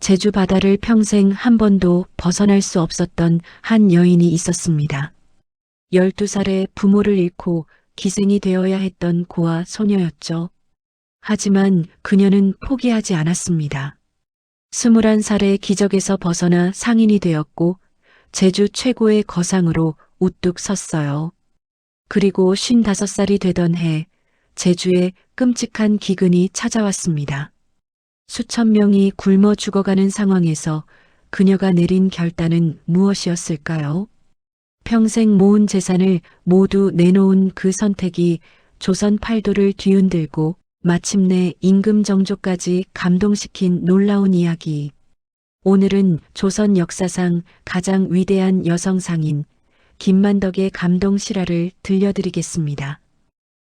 제주 바다를 평생 한 번도 벗어날 수 없었던 한 여인이 있었습니다. 12살에 부모를 잃고 기생이 되어야 했던 고아 소녀였죠. 하지만 그녀는 포기하지 않았습니다. 21살에 기적에서 벗어나 상인이 되었고 제주 최고의 거상으로 우뚝 섰어요. 그리고 55살이 되던 해 제주에 끔찍한 기근이 찾아왔습니다. 수천 명이 굶어 죽어가는 상황에서 그녀가 내린 결단은 무엇이었을까요? 평생 모은 재산을 모두 내놓은 그 선택이 조선 팔도를 뒤흔들고 마침내 임금 정조까지 감동시킨 놀라운 이야기. 오늘은 조선 역사상 가장 위대한 여성 상인 김만덕의 감동 실화를 들려드리겠습니다.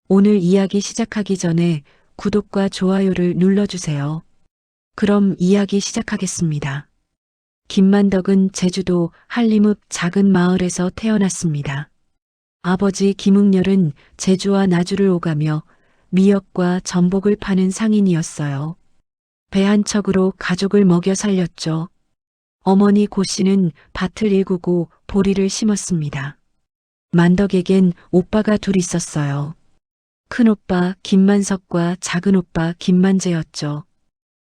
오늘 이야기 시작하기 전에 구독과 좋아요를 눌러주세요. 그럼 이야기 시작하겠습니다. 김만덕은 제주도 한림읍 작은 마을에서 태어났습니다. 아버지 김응렬은 제주와 나주를 오가며 미역과 전복을 파는 상인이었어요. 배 한 척으로 가족을 먹여 살렸죠. 어머니 고 씨는 밭을 일구고 보리를 심었습니다. 만덕에겐 오빠가 둘 있었어요. 큰 오빠 김만석과 작은 오빠 김만재였죠.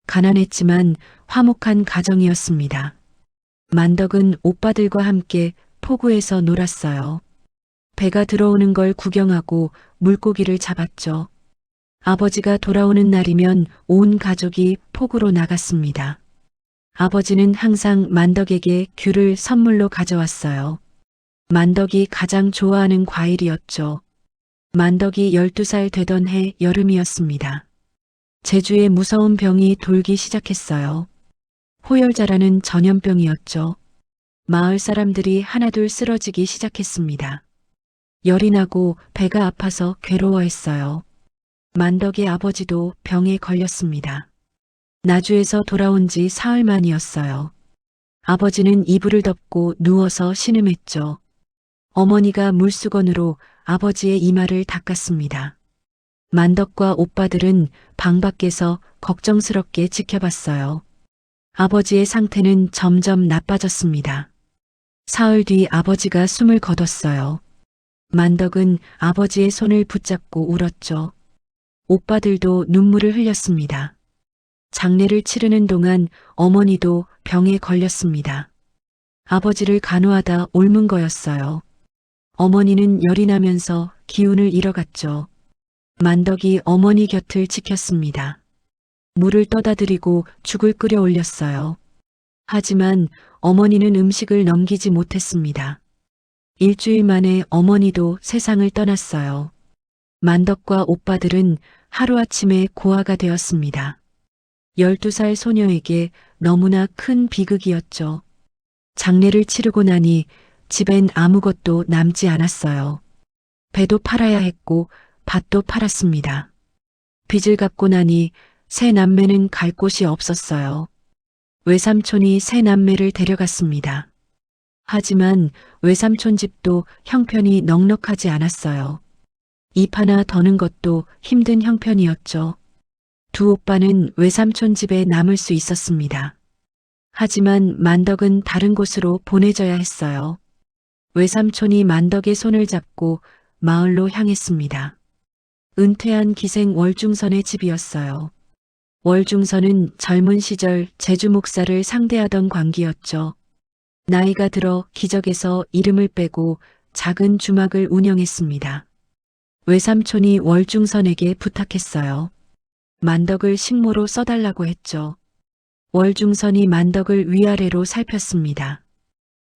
가난했지만 화목한 가정이었습니다. 만덕은 오빠들과 함께 포구에서 놀았어요. 배가 들어오는 걸 구경하고 물고기를 잡았죠. 아버지가 돌아오는 날이면 온 가족이 포구로 나갔습니다. 아버지는 항상 만덕에게 귤을 선물로 가져왔어요. 만덕이 가장 좋아하는 과일이었죠. 만덕이 12살 되던 해 여름이었습니다. 제주에 무서운 병이 돌기 시작했어요. 호열자라는 전염병이었죠. 마을 사람들이 하나둘 쓰러지기 시작했습니다. 열이 나고 배가 아파서 괴로워했어요. 만덕의 아버지도 병에 걸렸습니다. 나주에서 돌아온 지 사흘 만이었어요. 아버지는 이불을 덮고 누워서 신음했죠. 어머니가 물수건으로 아버지의 이마를 닦았습니다. 만덕과 오빠들은 방 밖에서 걱정스럽게 지켜봤어요. 아버지의 상태는 점점 나빠졌습니다. 사흘 뒤 아버지가 숨을 거뒀어요. 만덕은 아버지의 손을 붙잡고 울었죠. 오빠들도 눈물을 흘렸습니다. 장례를 치르는 동안 어머니도 병에 걸렸습니다. 아버지를 간호하다 옮은 거였어요. 어머니는 열이 나면서 기운을 잃어갔죠. 만덕이 어머니 곁을 지켰습니다. 물을 떠다 드리고 죽을 끓여 올렸어요. 하지만 어머니는 음식을 넘기지 못했습니다. 일주일 만에 어머니도 세상을 떠났어요. 만덕과 오빠들은 하루아침에 고아가 되었습니다. 12살 소녀에게 너무나 큰 비극이었죠. 장례를 치르고 나니 집엔 아무것도 남지 않았어요. 배도 팔아야 했고 밭도 팔았습니다. 빚을 갚고 나니 세 남매는 갈 곳이 없었어요. 외삼촌이 세 남매를 데려갔습니다. 하지만 외삼촌 집도 형편이 넉넉하지 않았어요. 입 하나 더는 것도 힘든 형편이었죠. 두 오빠는 외삼촌 집에 남을 수 있었습니다. 하지만 만덕은 다른 곳으로 보내져야 했어요. 외삼촌이 만덕의 손을 잡고 마을로 향했습니다. 은퇴한 기생 월중선의 집이었어요. 월중선은 젊은 시절 제주 목사를 상대하던 관기였죠. 나이가 들어 기적에서 이름을 빼고 작은 주막을 운영했습니다. 외삼촌이 월중선에게 부탁했어요. 만덕을 식모로 써달라고 했죠. 월중선이 만덕을 위아래로 살폈습니다.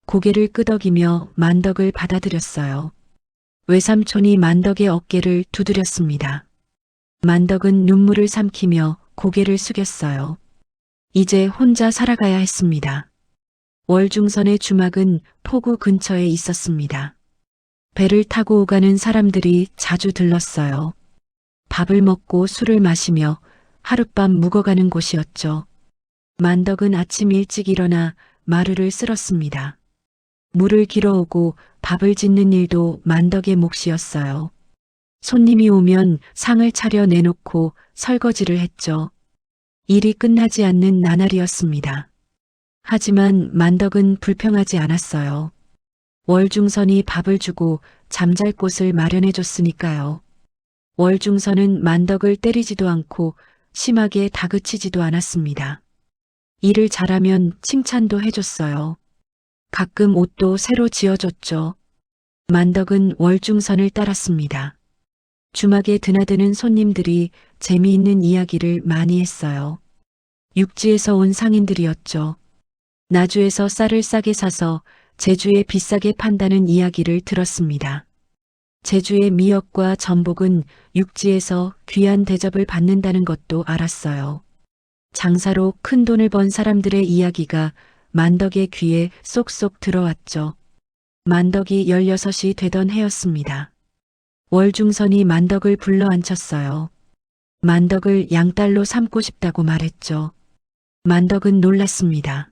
고개를 끄덕이며 만덕을 받아들였어요. 외삼촌이 만덕의 어깨를 두드렸습니다. 만덕은 눈물을 삼키며 고개를 숙였어요. 이제 혼자 살아가야 했습니다. 월중선의 주막은 포구 근처에 있었습니다. 배를 타고 오가는 사람들이 자주 들렀어요. 밥을 먹고 술을 마시며 하룻밤 묵어가는 곳이었죠. 만덕은 아침 일찍 일어나 마루를 쓸었습니다. 물을 길어오고 밥을 짓는 일도 만덕의 몫이었어요. 손님이 오면 상을 차려 내놓고 설거지를 했죠. 일이 끝나지 않는 나날이었습니다. 하지만 만덕은 불평하지 않았어요. 월중선이 밥을 주고 잠잘 곳을 마련해 줬으니까요. 월중선은 만덕을 때리지도 않고 심하게 다그치지도 않았습니다. 일을 잘하면 칭찬도 해줬어요. 가끔 옷도 새로 지어줬죠. 만덕은 월중선을 따랐습니다. 주막에 드나드는 손님들이 재미있는 이야기를 많이 했어요. 육지에서 온 상인들이었죠. 나주에서 쌀을 싸게 사서 제주에 비싸게 판다는 이야기를 들었습니다. 제주의 미역과 전복은 육지에서 귀한 대접을 받는다는 것도 알았어요. 장사로 큰 돈을 번 사람들의 이야기가 만덕의 귀에 쏙쏙 들어왔죠. 만덕이 16이 되던 해였습니다. 월중선이 만덕을 불러 앉혔어요. 만덕을 양딸로 삼고 싶다고 말했죠. 만덕은 놀랐습니다.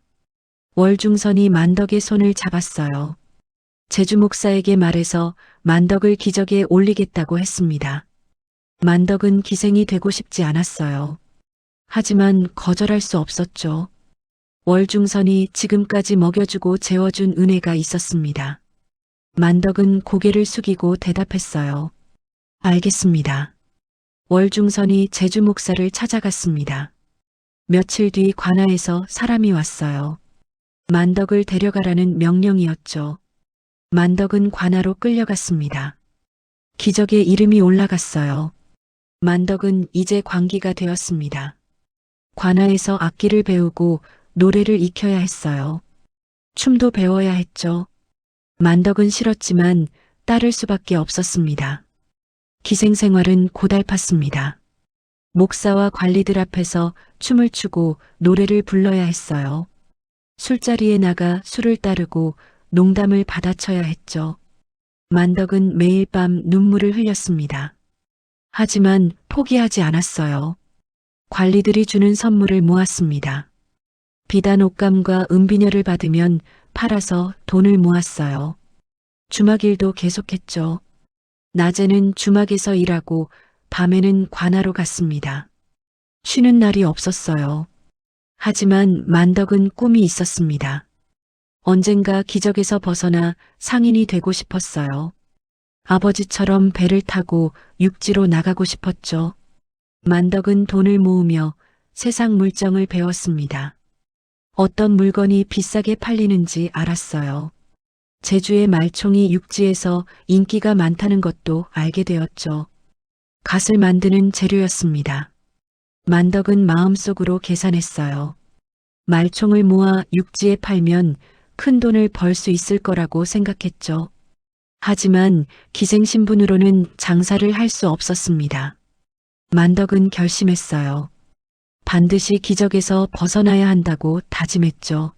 월중선이 만덕의 손을 잡았어요. 제주 목사에게 말해서 만덕을 기적에 올리겠다고 했습니다. 만덕은 기생이 되고 싶지 않았어요. 하지만 거절할 수 없었죠. 월중선이 지금까지 먹여주고 재워준 은혜가 있었습니다. 만덕은 고개를 숙이고 대답했어요. 알겠습니다. 월중선이 제주 목사를 찾아갔습니다. 며칠 뒤 관아에서 사람이 왔어요. 만덕을 데려가라는 명령이었죠. 만덕은 관아로 끌려갔습니다. 기적의 이름이 올라갔어요. 만덕은 이제 광기가 되었습니다. 관아에서 악기를 배우고 노래를 익혀야 했어요. 춤도 배워야 했죠. 만덕은 싫었지만 따를 수밖에 없었습니다. 기생생활은 고달팠습니다. 목사와 관리들 앞에서 춤을 추고 노래를 불러야 했어요. 술자리에 나가 술을 따르고 농담을 받아쳐야 했죠. 만덕은 매일 밤 눈물을 흘렸습니다. 하지만 포기하지 않았어요. 관리들이 주는 선물을 모았습니다. 비단 옷감과 은비녀를 받으면 팔아서 돈을 모았어요. 주막일도 계속했죠. 낮에는 주막에서 일하고 밤에는 관아로 갔습니다. 쉬는 날이 없었어요. 하지만 만덕은 꿈이 있었습니다. 언젠가 기적에서 벗어나 상인이 되고 싶었어요. 아버지처럼 배를 타고 육지로 나가고 싶었죠. 만덕은 돈을 모으며 세상 물정을 배웠습니다. 어떤 물건이 비싸게 팔리는지 알았어요. 제주의 말총이 육지에서 인기가 많다는 것도 알게 되었죠. 갓을 만드는 재료였습니다. 만덕은 마음속으로 계산했어요. 말총을 모아 육지에 팔면 큰 돈을 벌 수 있을 거라고 생각했죠. 하지만 기생신분으로는 장사를 할 수 없었습니다. 만덕은 결심했어요. 반드시 기적에서 벗어나야 한다고 다짐했죠.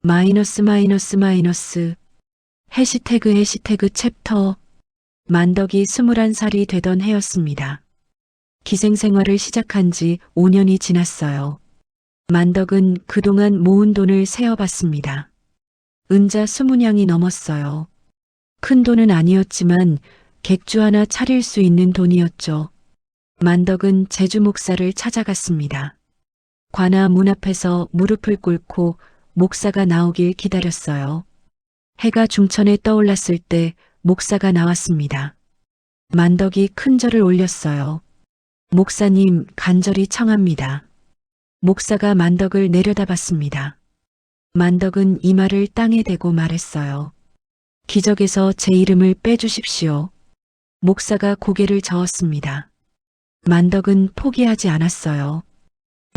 마이너스 마이너스 마이너스 해시태그 챕터. 만덕이 21살이 되던 해였습니다. 기생생활을 시작한 지 5년이 지났어요. 만덕은 그동안 모은 돈을 세어봤습니다. 은자 20냥이 넘었어요. 큰 돈은 아니었지만 객주 하나 차릴 수 있는 돈이었죠. 만덕은 제주 목사를 찾아갔습니다. 관아 문 앞에서 무릎을 꿇고 목사가 나오길 기다렸어요. 해가 중천에 떠올랐을 때 목사가 나왔습니다. 만덕이 큰 절을 올렸어요. 목사님, 간절히 청합니다. 목사가 만덕을 내려다봤습니다. 만덕은 이마를 땅에 대고 말했어요. 기적에서 제 이름을 빼주십시오. 목사가 고개를 저었습니다. 만덕은 포기하지 않았어요.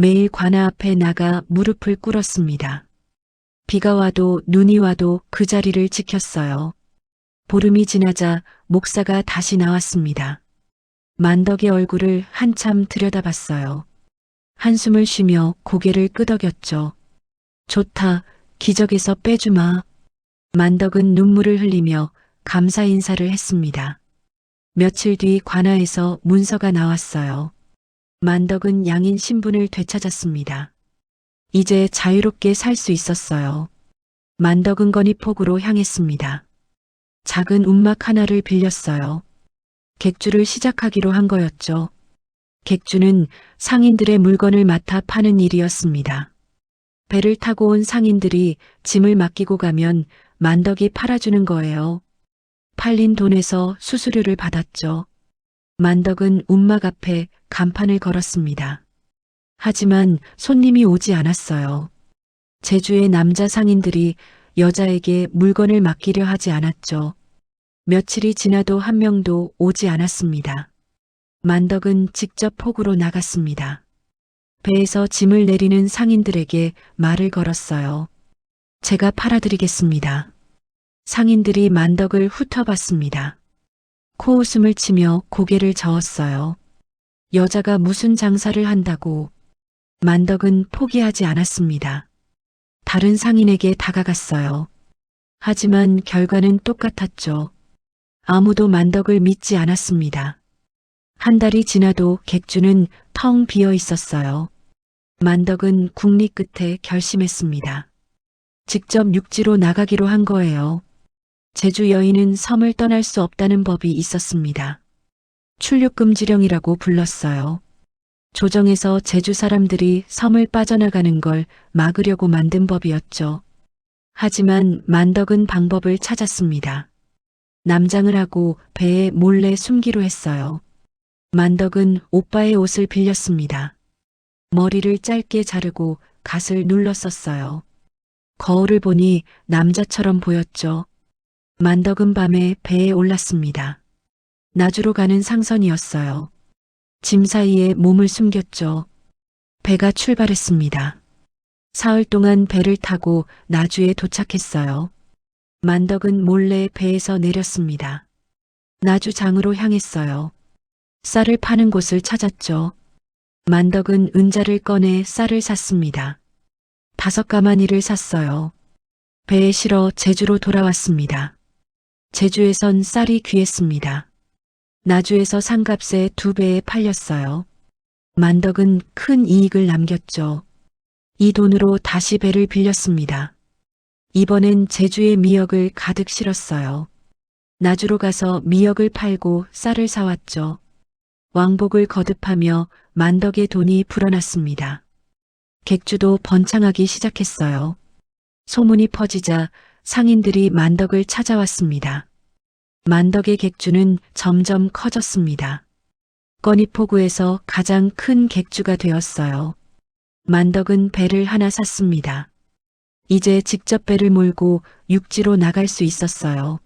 매일 관아 앞에 나가 무릎을 꿇었습니다. 비가 와도 눈이 와도 그 자리를 지켰어요. 보름이 지나자 목사가 다시 나왔습니다. 만덕의 얼굴을 한참 들여다봤어요. 한숨을 쉬며 고개를 끄덕였죠. 좋다, 기적에서 빼주마. 만덕은 눈물을 흘리며 감사 인사를 했습니다. 며칠 뒤 관아에서 문서가 나왔어요. 만덕은 양인 신분을 되찾았습니다. 이제 자유롭게 살 수 있었어요. 만덕은 건의폭으로 향했습니다. 작은 움막 하나를 빌렸어요. 객주를 시작하기로 한 거였죠. 객주는 상인들의 물건을 맡아 파는 일이었습니다. 배를 타고 온 상인들이 짐을 맡기고 가면 만덕이 팔아주는 거예요. 팔린 돈에서 수수료를 받았죠. 만덕은 움막 앞에 간판을 걸었습니다. 하지만 손님이 오지 않았어요. 제주의 남자 상인들이 여자에게 물건을 맡기려 하지 않았죠. 며칠이 지나도 한 명도 오지 않았습니다. 만덕은 직접 폭우로 나갔습니다. 배에서 짐을 내리는 상인들에게 말을 걸었어요. 제가 팔아드리겠습니다. 상인들이 만덕을 훑어봤습니다. 코웃음을 치며 고개를 저었어요. 여자가 무슨 장사를 한다고. 만덕은 포기하지 않았습니다. 다른 상인에게 다가갔어요. 하지만 결과는 똑같았죠. 아무도 만덕을 믿지 않았습니다. 한 달이 지나도 객주는 텅 비어 있었어요. 만덕은 국리 끝에 결심했습니다. 직접 육지로 나가기로 한 거예요. 제주 여인은 섬을 떠날 수 없다는 법이 있었습니다. 출륙금지령이라고 불렀어요. 조정에서 제주 사람들이 섬을 빠져나가는 걸 막으려고 만든 법이었죠. 하지만 만덕은 방법을 찾았습니다. 남장을 하고 배에 몰래 숨기로 했어요. 만덕은 오빠의 옷을 빌렸습니다. 머리를 짧게 자르고 갓을 눌렀었어요. 거울을 보니 남자처럼 보였죠. 만덕은 밤에 배에 올랐습니다. 나주로 가는 상선이었어요. 짐 사이에 몸을 숨겼죠. 배가 출발했습니다. 사흘 동안 배를 타고 나주에 도착했어요. 만덕은 몰래 배에서 내렸습니다. 나주장으로 향했어요. 쌀을 파는 곳을 찾았죠. 만덕은 은자를 꺼내 쌀을 샀습니다. 5가마니를 샀어요. 배에 실어 제주로 돌아왔습니다. 제주에선 쌀이 귀했습니다. 나주에서 산값의 2배에 팔렸어요. 만덕은 큰 이익을 남겼죠. 이 돈으로 다시 배를 빌렸습니다. 이번엔 제주의 미역을 가득 실었어요. 나주로 가서 미역을 팔고 쌀을 사왔죠. 왕복을 거듭하며 만덕의 돈이 불어났습니다. 객주도 번창하기 시작했어요. 소문이 퍼지자 상인들이 만덕을 찾아왔습니다. 만덕의 객주는 점점 커졌습니다. 꺼니포구에서 가장 큰 객주가 되었어요. 만덕은 배를 하나 샀습니다. 이제 직접 배를 몰고 육지로 나갈 수 있었어요.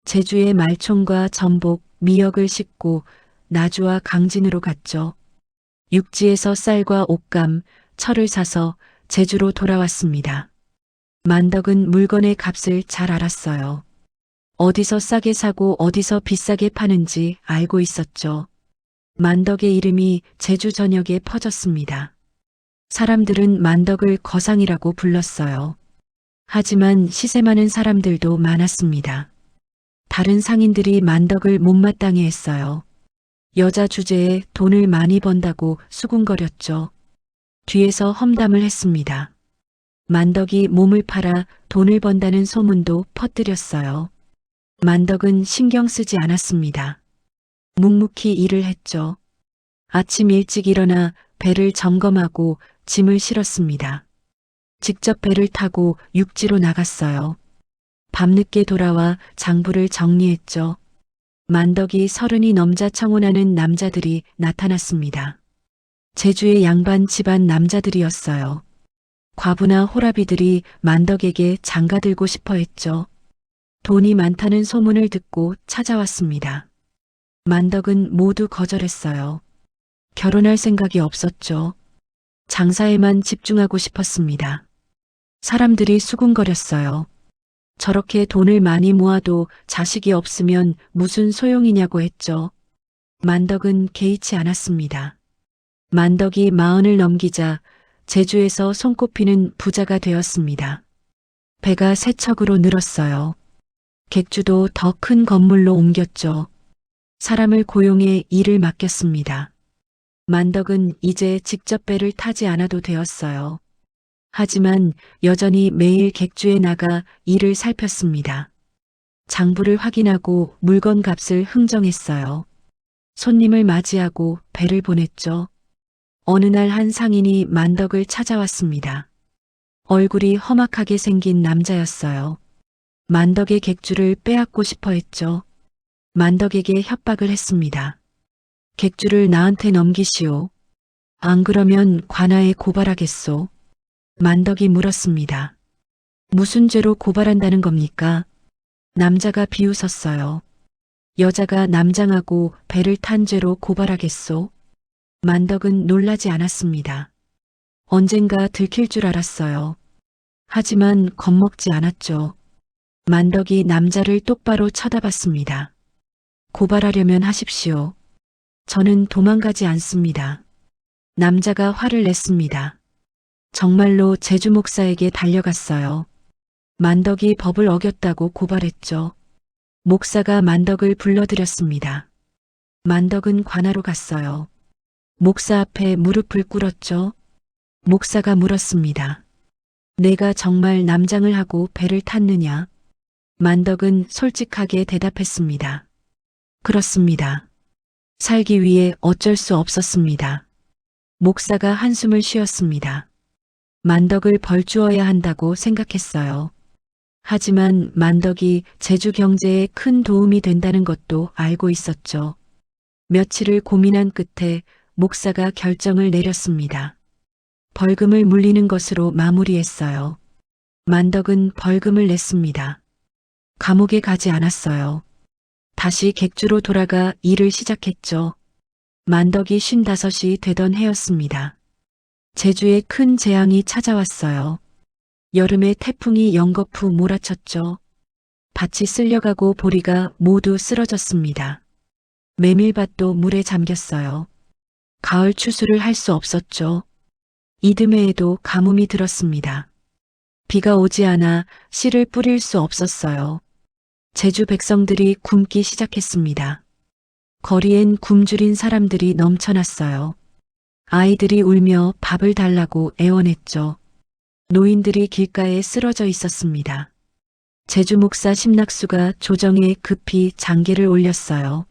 제주의 말총과 전복, 미역을 싣고 나주와 강진으로 갔죠. 육지에서 쌀과 옷감, 철을 사서 제주로 돌아왔습니다. 만덕은 물건의 값을 잘 알았어요. 어디서 싸게 사고 어디서 비싸게 파는지 알고 있었죠. 만덕의 이름이 제주 전역에 퍼졌습니다. 사람들은 만덕을 거상이라고 불렀어요. 하지만 시세 많은 사람들도 많았습니다. 다른 상인들이 만덕을 못마땅해 했어요. 여자 주제에 돈을 많이 번다고 수군거렸죠. 뒤에서 험담을 했습니다. 만덕이 몸을 팔아 돈을 번다는 소문도 퍼뜨렸어요. 만덕은 신경 쓰지 않았습니다. 묵묵히 일을 했죠. 아침 일찍 일어나 배를 점검하고 짐을 실었습니다. 직접 배를 타고 육지로 나갔어요. 밤늦게 돌아와 장부를 정리했죠. 만덕이 30이 넘자 청혼하는 남자들이 나타났습니다. 제주의 양반 집안 남자들이었어요. 과부나 호라비들이 만덕에게 장가들고 싶어 했죠. 돈이 많다는 소문을 듣고 찾아왔습니다. 만덕은 모두 거절했어요. 결혼할 생각이 없었죠. 장사에만 집중하고 싶었습니다. 사람들이 수군거렸어요. 저렇게 돈을 많이 모아도 자식이 없으면 무슨 소용이냐고 했죠. 만덕은 개의치 않았습니다. 만덕이 40을 넘기자 제주에서 손꼽히는 부자가 되었습니다. 배가 3척으로 늘었어요. 객주도 더 큰 건물로 옮겼죠. 사람을 고용해 일을 맡겼습니다. 만덕은 이제 직접 배를 타지 않아도 되었어요. 하지만 여전히 매일 객주에 나가 일을 살폈습니다. 장부를 확인하고 물건 값을 흥정했어요. 손님을 맞이하고 배를 보냈죠. 어느 날 한 상인이 만덕을 찾아왔습니다. 얼굴이 험악하게 생긴 남자였어요. 만덕의 객주를 빼앗고 싶어 했죠. 만덕에게 협박을 했습니다. 객주를 나한테 넘기시오. 안 그러면 관아에 고발하겠소. 만덕이 물었습니다. 무슨 죄로 고발한다는 겁니까? 남자가 비웃었어요. 여자가 남장하고 배를 탄 죄로 고발하겠소? 만덕은 놀라지 않았습니다. 언젠가 들킬 줄 알았어요. 하지만 겁먹지 않았죠. 만덕이 남자를 똑바로 쳐다봤습니다. 고발하려면 하십시오. 저는 도망가지 않습니다. 남자가 화를 냈습니다. 정말로 제주 목사에게 달려갔어요. 만덕이 법을 어겼다고 고발했죠. 목사가 만덕을 불러들였습니다. 만덕은 관하로 갔어요. 목사 앞에 무릎을 꿇었죠. 목사가 물었습니다. 내가 정말 남장을 하고 배를 탔느냐? 만덕은 솔직하게 대답했습니다. 그렇습니다. 살기 위해 어쩔 수 없었습니다. 목사가 한숨을 쉬었습니다. 만덕을 벌주어야 한다고 생각했어요. 하지만 만덕이 제주 경제에 큰 도움이 된다는 것도 알고 있었죠. 며칠을 고민한 끝에 목사가 결정을 내렸습니다. 벌금을 물리는 것으로 마무리했어요. 만덕은 벌금을 냈습니다. 감옥에 가지 않았어요. 다시 객주로 돌아가 일을 시작했죠. 만덕이 55이 되던 해였습니다. 제주에 큰 재앙이 찾아왔어요. 여름에 태풍이 연거푸 몰아쳤죠. 밭이 쓸려가고 보리가 모두 쓰러졌습니다. 메밀밭도 물에 잠겼어요. 가을 추수를 할 수 없었죠. 이듬해에도 가뭄이 들었습니다. 비가 오지 않아 씨를 뿌릴 수 없었어요. 제주 백성들이 굶기 시작했습니다. 거리엔 굶주린 사람들이 넘쳐났어요. 아이들이 울며 밥을 달라고 애원했죠. 노인들이 길가에 쓰러져 있었습니다. 제주 목사 심낙수가 조정에 급히 장계를 올렸어요.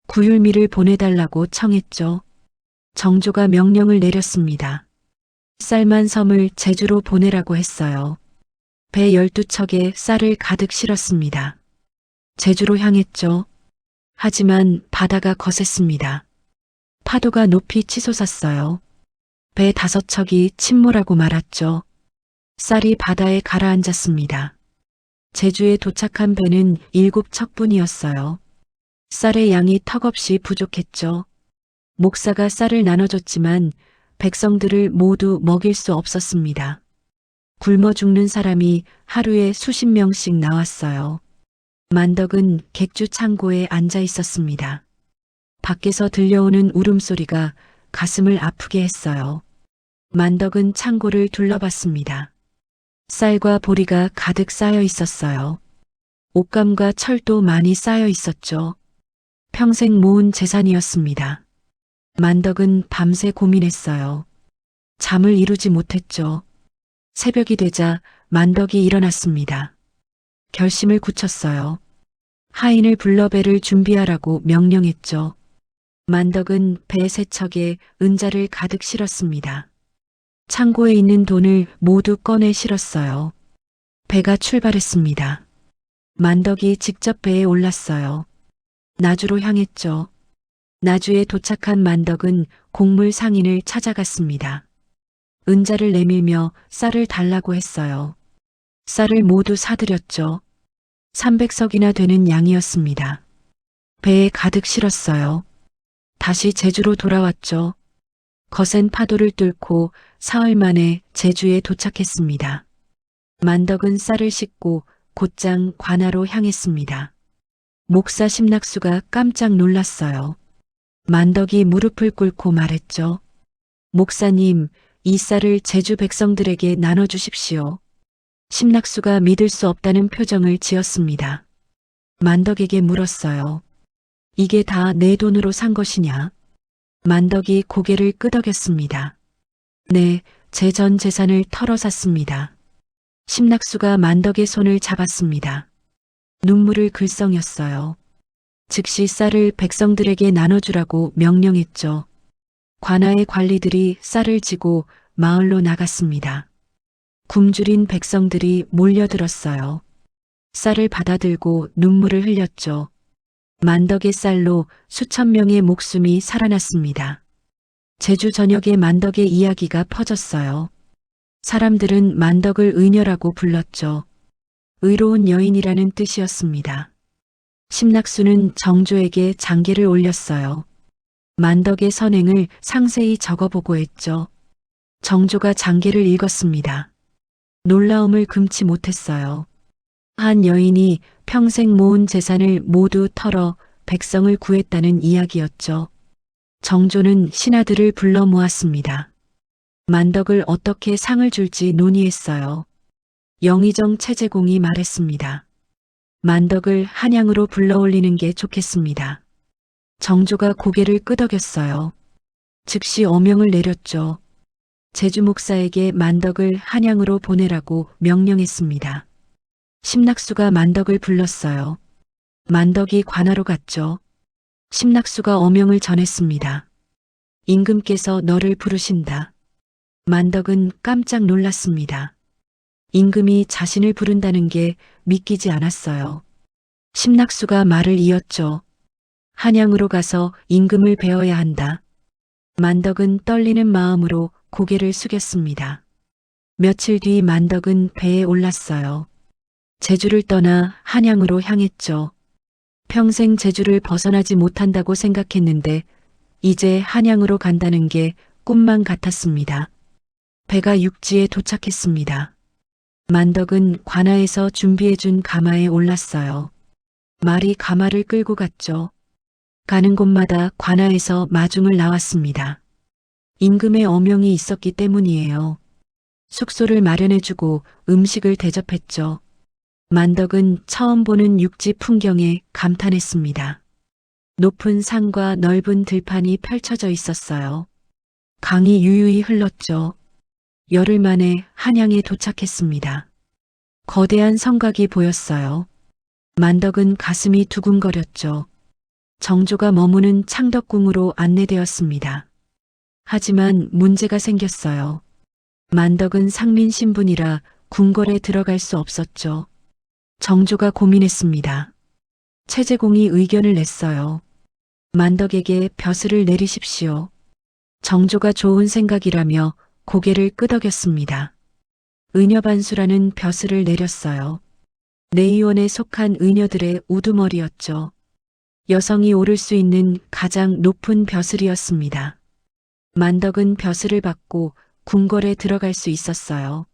구휼미를 보내달라고 청했죠. 정조가 명령을 내렸습니다. 쌀만 섬을 제주로 보내라고 했어요. 배 12척에 쌀을 가득 실었습니다. 제주로 향했죠. 하지만 바다가 거셌습니다. 파도가 높이 치솟았어요. 배 5척이 침몰하고 말았죠. 쌀이 바다에 가라앉았습니다. 제주에 도착한 배는 7척뿐이었어요. 쌀의 양이 턱없이 부족했죠. 목사가 쌀을 나눠줬지만 백성들을 모두 먹일 수 없었습니다. 굶어 죽는 사람이 하루에 수십 명씩 나왔어요. 만덕은 객주 창고에 앉아 있었습니다. 밖에서 들려오는 울음소리가 가슴을 아프게 했어요. 만덕은 창고를 둘러봤습니다. 쌀과 보리가 가득 쌓여 있었어요. 옷감과 철도 많이 쌓여 있었죠. 평생 모은 재산이었습니다. 만덕은 밤새 고민했어요. 잠을 이루지 못했죠. 새벽이 되자 만덕이 일어났습니다. 결심을 굳혔어요. 하인을 불러 배를 준비하라고 명령했죠. 만덕은 배 3척에 은자를 가득 실었습니다. 창고에 있는 돈을 모두 꺼내 실었어요. 배가 출발했습니다. 만덕이 직접 배에 올랐어요. 나주로 향했죠. 나주에 도착한 만덕은 곡물 상인을 찾아갔습니다. 은자를 내밀며 쌀을 달라고 했어요. 쌀을 모두 사들였죠. 300석이나 되는 양이었습니다. 배에 가득 실었어요. 다시 제주로 돌아왔죠. 거센 파도를 뚫고 사흘 만에 제주에 도착했습니다. 만덕은 쌀을 싣고 곧장 관아로 향했습니다. 목사 심낙수가 깜짝 놀랐어요. 만덕이 무릎을 꿇고 말했죠. 목사님, 이 쌀을 제주 백성들에게 나눠주십시오. 심낙수가 믿을 수 없다는 표정을 지었습니다. 만덕에게 물었어요. 이게 다 내 돈으로 산 것이냐? 만덕이 고개를 끄덕였습니다. 네, 제 전 재산을 털어 샀습니다. 심낙수가 만덕의 손을 잡았습니다. 눈물을 글썽였어요. 즉시 쌀을 백성들에게 나눠주라고 명령했죠. 관아의 관리들이 쌀을 지고 마을로 나갔습니다. 굶주린 백성들이 몰려들었어요. 쌀을 받아들고 눈물을 흘렸죠. 만덕의 쌀로 수천 명의 목숨이 살아났습니다. 제주 전역에 만덕의 이야기가 퍼졌어요. 사람들은 만덕을 의녀라고 불렀죠. 의로운 여인이라는 뜻이었습니다. 심낙수는 정조에게 장계를 올렸어요. 만덕의 선행을 상세히 적어보고 했죠. 정조가 장계를 읽었습니다. 놀라움을 금치 못했어요. 한 여인이 평생 모은 재산을 모두 털어 백성을 구했다는 이야기였죠. 정조는 신하들을 불러 모았습니다. 만덕을 어떻게 상을 줄지 논의했어요. 영의정 최재공이 말했습니다. 만덕을 한양으로 불러올리는 게 좋겠습니다. 정조가 고개를 끄덕였어요. 즉시 어명을 내렸죠. 제주 목사에게 만덕을 한양으로 보내라고 명령했습니다. 심낙수가 만덕을 불렀어요. 만덕이 관하로 갔죠. 심낙수가 어명을 전했습니다. 임금께서 너를 부르신다. 만덕은 깜짝 놀랐습니다. 임금이 자신을 부른다는 게 믿기지 않았어요. 심낙수가 말을 이었죠. 한양으로 가서 임금을 배워야 한다. 만덕은 떨리는 마음으로 고개를 숙였습니다. 며칠 뒤 만덕은 배에 올랐어요. 제주를 떠나 한양으로 향했죠. 평생 제주를 벗어나지 못한다고 생각했는데 이제 한양으로 간다는 게 꿈만 같았습니다. 배가 육지에 도착했습니다. 만덕은 관아에서 준비해준 가마에 올랐어요. 말이 가마를 끌고 갔죠. 가는 곳마다 관아에서 마중을 나왔습니다. 임금의 어명이 있었기 때문이에요. 숙소를 마련해주고 음식을 대접했죠. 만덕은 처음 보는 육지 풍경에 감탄했습니다. 높은 산과 넓은 들판이 펼쳐져 있었어요. 강이 유유히 흘렀죠. 열흘 만에 한양에 도착했습니다. 거대한 성곽이 보였어요. 만덕은 가슴이 두근거렸죠. 정조가 머무는 창덕궁으로 안내되었습니다. 하지만 문제가 생겼어요. 만덕은 상민 신분이라 궁궐에 들어갈 수 없었죠. 정조가 고민했습니다. 최재공이 의견을 냈어요. 만덕에게 벼슬을 내리십시오. 정조가 좋은 생각이라며 고개를 끄덕였습니다. 의녀반수라는 벼슬을 내렸어요. 내의원에 속한 의녀들의 우두머리였죠. 여성이 오를 수 있는 가장 높은 벼슬이었습니다. 만덕은 벼슬을 받고 궁궐에 들어갈 수 있었어요.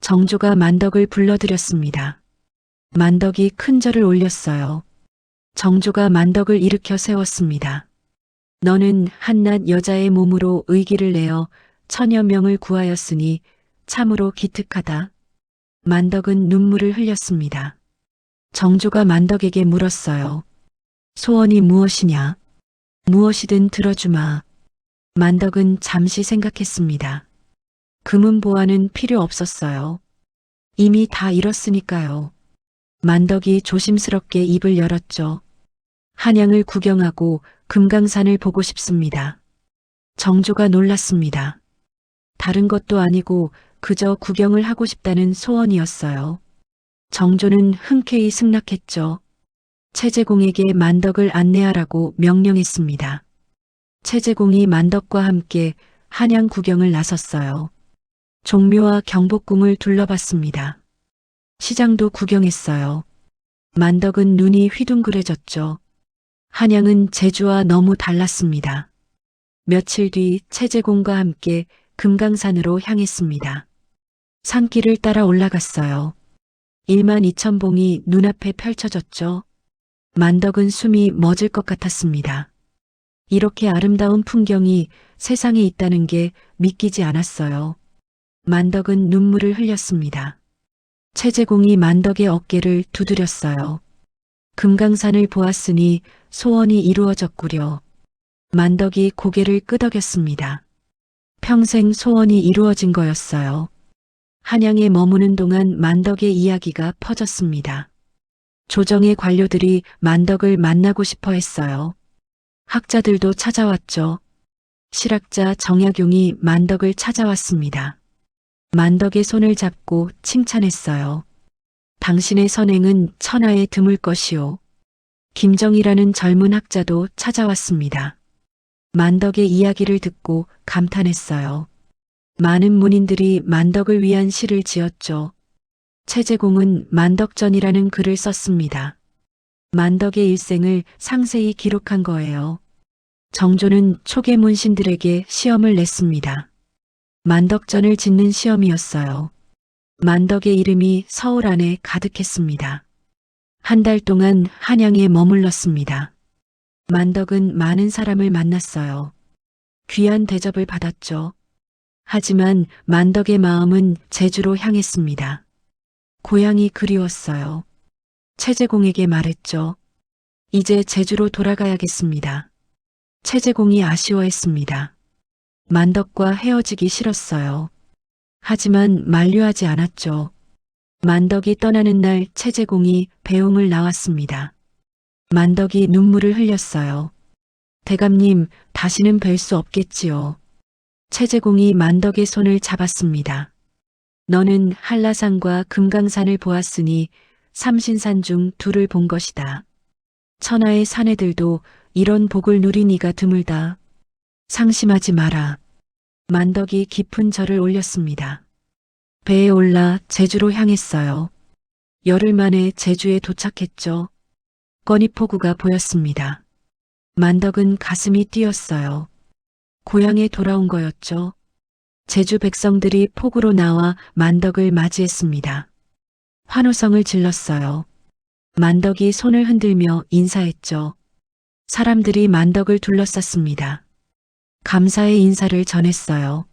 정조가 만덕을 불러들였습니다. 만덕이 큰 절을 올렸어요. 정조가 만덕을 일으켜 세웠습니다. 너는 한낱 여자의 몸으로 의기를 내어 천여 명을 구하였으니 참으로 기특하다. 만덕은 눈물을 흘렸습니다. 정조가 만덕에게 물었어요. 소원이 무엇이냐? 무엇이든 들어주마. 만덕은 잠시 생각했습니다. 금은 보화는 필요 없었어요. 이미 다 잃었으니까요. 만덕이 조심스럽게 입을 열었죠. 한양을 구경하고 금강산을 보고 싶습니다. 정조가 놀랐습니다. 다른 것도 아니고 그저 구경을 하고 싶다는 소원이었어요. 정조는 흔쾌히 승낙했죠. 최재공에게 만덕을 안내하라고 명령했습니다. 최재공이 만덕과 함께 한양 구경을 나섰어요. 종묘와 경복궁을 둘러봤습니다. 시장도 구경했어요. 만덕은 눈이 휘둥그레졌죠. 한양은 제주와 너무 달랐습니다. 며칠 뒤 최재공과 함께 금강산으로 향했습니다. 산길을 따라 올라갔어요. 12,000봉이 눈앞에 펼쳐졌죠. 만덕은 숨이 멎을 것 같았습니다. 이렇게 아름다운 풍경이 세상에 있다는 게 믿기지 않았어요. 만덕은 눈물을 흘렸습니다. 최재공이 만덕의 어깨를 두드렸어요. 금강산을 보았으니 소원이 이루어졌구려. 만덕이 고개를 끄덕였습니다. 평생 소원이 이루어진 거였어요. 한양에 머무는 동안 만덕의 이야기가 퍼졌습니다. 조정의 관료들이 만덕을 만나고 싶어 했어요. 학자들도 찾아왔죠. 실학자 정약용이 만덕을 찾아왔습니다. 만덕의 손을 잡고 칭찬했어요. 당신의 선행은 천하에 드물 것이오. 김정이라는 젊은 학자도 찾아왔습니다. 만덕의 이야기를 듣고 감탄했어요. 많은 문인들이 만덕을 위한 시를 지었죠. 최재공은 만덕전이라는 글을 썼습니다. 만덕의 일생을 상세히 기록한 거예요. 정조는 초계 문신들에게 시험을 냈습니다. 만덕전을 짓는 시험이었어요. 만덕의 이름이 서울 안에 가득했습니다. 한 달 동안 한양에 머물렀습니다. 만덕은 많은 사람을 만났어요. 귀한 대접을 받았죠. 하지만 만덕의 마음은 제주로 향했습니다. 고향이 그리웠어요. 최재공에게 말했죠. 이제 제주로 돌아가야겠습니다. 최재공이 아쉬워했습니다. 만덕과 헤어지기 싫었어요. 하지만 만류하지 않았죠. 만덕이 떠나는 날 최재공이 배웅을 나왔습니다. 만덕이 눈물을 흘렸어요. 대감님, 다시는 뵐 수 없겠지요. 최재공이 만덕의 손을 잡았습니다. 너는 한라산과 금강산을 보았으니 삼신산 중 둘을 본 것이다. 천하의 사내들도 이런 복을 누리니가 드물다. 상심하지 마라. 만덕이 깊은 절을 올렸습니다. 배에 올라 제주로 향했어요. 열흘 만에 제주에 도착했죠. 꺼니포구가 보였습니다. 만덕은 가슴이 뛰었어요. 고향에 돌아온 거였죠. 제주 백성들이 포구로 나와 만덕을 맞이했습니다. 환호성을 질렀어요. 만덕이 손을 흔들며 인사했죠. 사람들이 만덕을 둘러쌌습니다. 감사의 인사를 전했어요.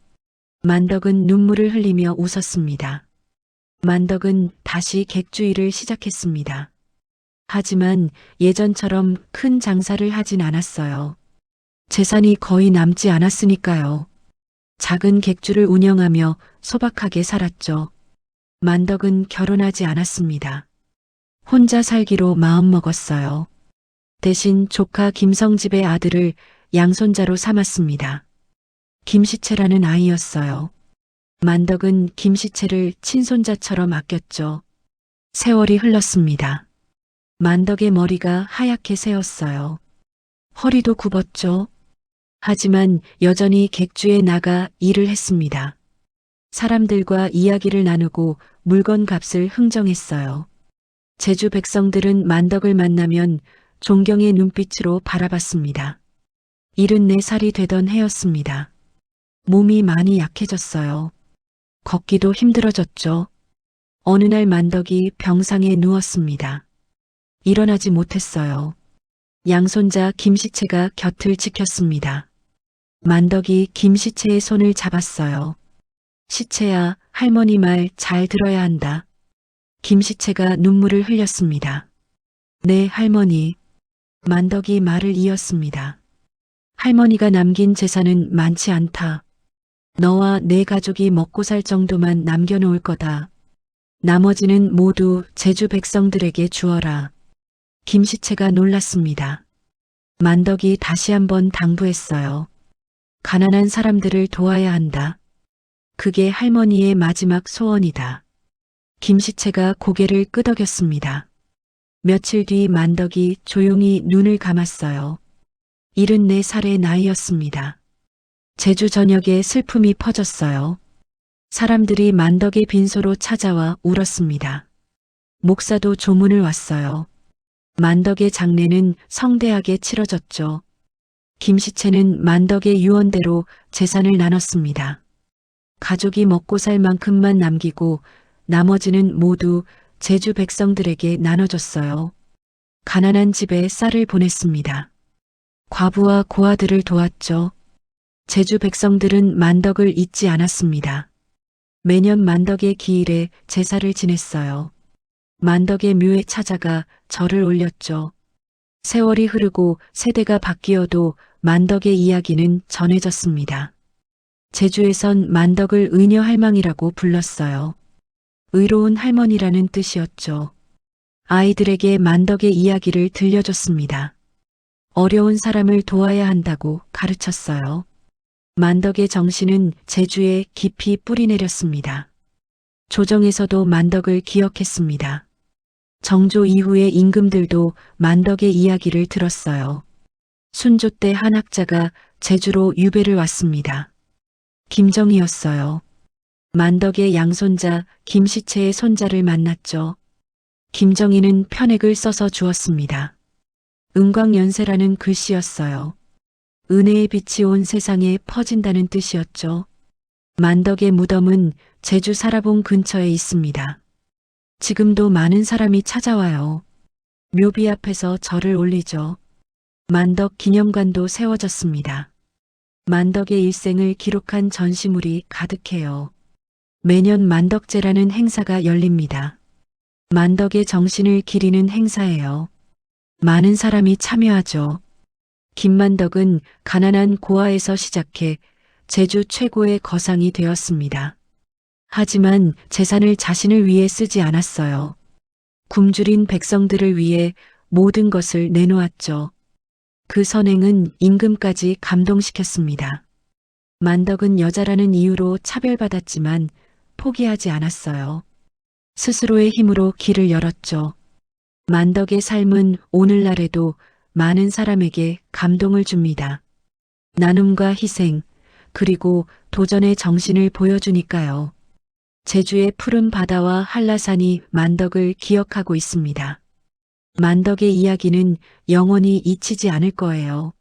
만덕은 눈물을 흘리며 웃었습니다. 만덕은 다시 객주일을 시작했습니다. 하지만 예전처럼 큰 장사를 하진 않았어요. 재산이 거의 남지 않았으니까요. 작은 객주를 운영하며 소박하게 살았죠. 만덕은 결혼하지 않았습니다. 혼자 살기로 마음먹었어요. 대신 조카 김성집의 아들을 양손자로 삼았습니다. 김시채라는 아이였어요. 만덕은 김시채를 친손자처럼 아꼈죠. 세월이 흘렀습니다. 만덕의 머리가 하얗게 새었어요. 허리도 굽었죠. 하지만 여전히 객주에 나가 일을 했습니다. 사람들과 이야기를 나누고 물건 값을 흥정했어요. 제주 백성들은 만덕을 만나면 존경의 눈빛으로 바라봤습니다. 74살이 되던 해였습니다. 몸이 많이 약해졌어요. 걷기도 힘들어졌죠. 어느 날 만덕이 병상에 누웠습니다. 일어나지 못했어요. 양손자 김시채가 곁을 지켰습니다. 만덕이 김시채의 손을 잡았어요. 시채야, 할머니 말 잘 들어야 한다. 김시채가 눈물을 흘렸습니다. 네, 할머니. 만덕이 말을 이었습니다. 할머니가 남긴 재산은 많지 않다. 너와 내 가족이 먹고 살 정도만 남겨놓을 거다. 나머지는 모두 제주 백성들에게 주어라. 김시채가 놀랐습니다. 만덕이 다시 한번 당부했어요. 가난한 사람들을 도와야 한다. 그게 할머니의 마지막 소원이다. 김시채가 고개를 끄덕였습니다. 며칠 뒤 만덕이 조용히 눈을 감았어요. 74살의 나이였습니다. 제주 전역에 슬픔이 퍼졌어요. 사람들이 만덕의 빈소로 찾아와 울었습니다. 목사도 조문을 왔어요. 만덕의 장례는 성대하게 치러졌죠. 김시채는 만덕의 유언대로 재산을 나눴습니다. 가족이 먹고 살 만큼만 남기고 나머지는 모두 제주 백성들에게 나눠줬어요. 가난한 집에 쌀을 보냈습니다. 과부와 고아들을 도왔죠. 제주 백성들은 만덕을 잊지 않았습니다. 매년 만덕의 기일에 제사를 지냈어요. 만덕의 묘에 찾아가 절을 올렸죠. 세월이 흐르고 세대가 바뀌어도 만덕의 이야기는 전해졌습니다. 제주에선 만덕을 의녀할망이라고 불렀어요. 의로운 할머니라는 뜻이었죠. 아이들에게 만덕의 이야기를 들려줬습니다. 어려운 사람을 도와야 한다고 가르쳤어요. 만덕의 정신은 제주에 깊이 뿌리내렸습니다. 조정에서도 만덕을 기억했습니다. 정조 이후의 임금들도 만덕의 이야기를 들었어요. 순조 때 한 학자가 제주로 유배를 왔습니다. 김정희였어요. 만덕의 양손자 김시채의 손자를 만났죠. 김정희는 편액을 써서 주었습니다. 은광연세라는 글씨였어요. 은혜의 빛이 온 세상에 퍼진다는 뜻이었죠. 만덕의 무덤은 제주 사라봉 근처에 있습니다. 지금도 많은 사람이 찾아와요. 묘비 앞에서 절을 올리죠. 만덕 기념관도 세워졌습니다. 만덕의 일생을 기록한 전시물이 가득해요. 매년 만덕제라는 행사가 열립니다. 만덕의 정신을 기리는 행사예요. 많은 사람이 참여하죠. 김만덕은 가난한 고아에서 시작해 제주 최고의 거상이 되었습니다. 하지만 재산을 자신을 위해 쓰지 않았어요. 굶주린 백성들을 위해 모든 것을 내놓았죠. 그 선행은 임금까지 감동시켰습니다. 만덕은 여자라는 이유로 차별받았지만 포기하지 않았어요. 스스로의 힘으로 길을 열었죠. 만덕의 삶은 오늘날에도 많은 사람에게 감동을 줍니다. 나눔과 희생, 그리고 도전의 정신을 보여주니까요. 제주의 푸른 바다와 한라산이 만덕을 기억하고 있습니다. 만덕의 이야기는 영원히 잊히지 않을 거예요.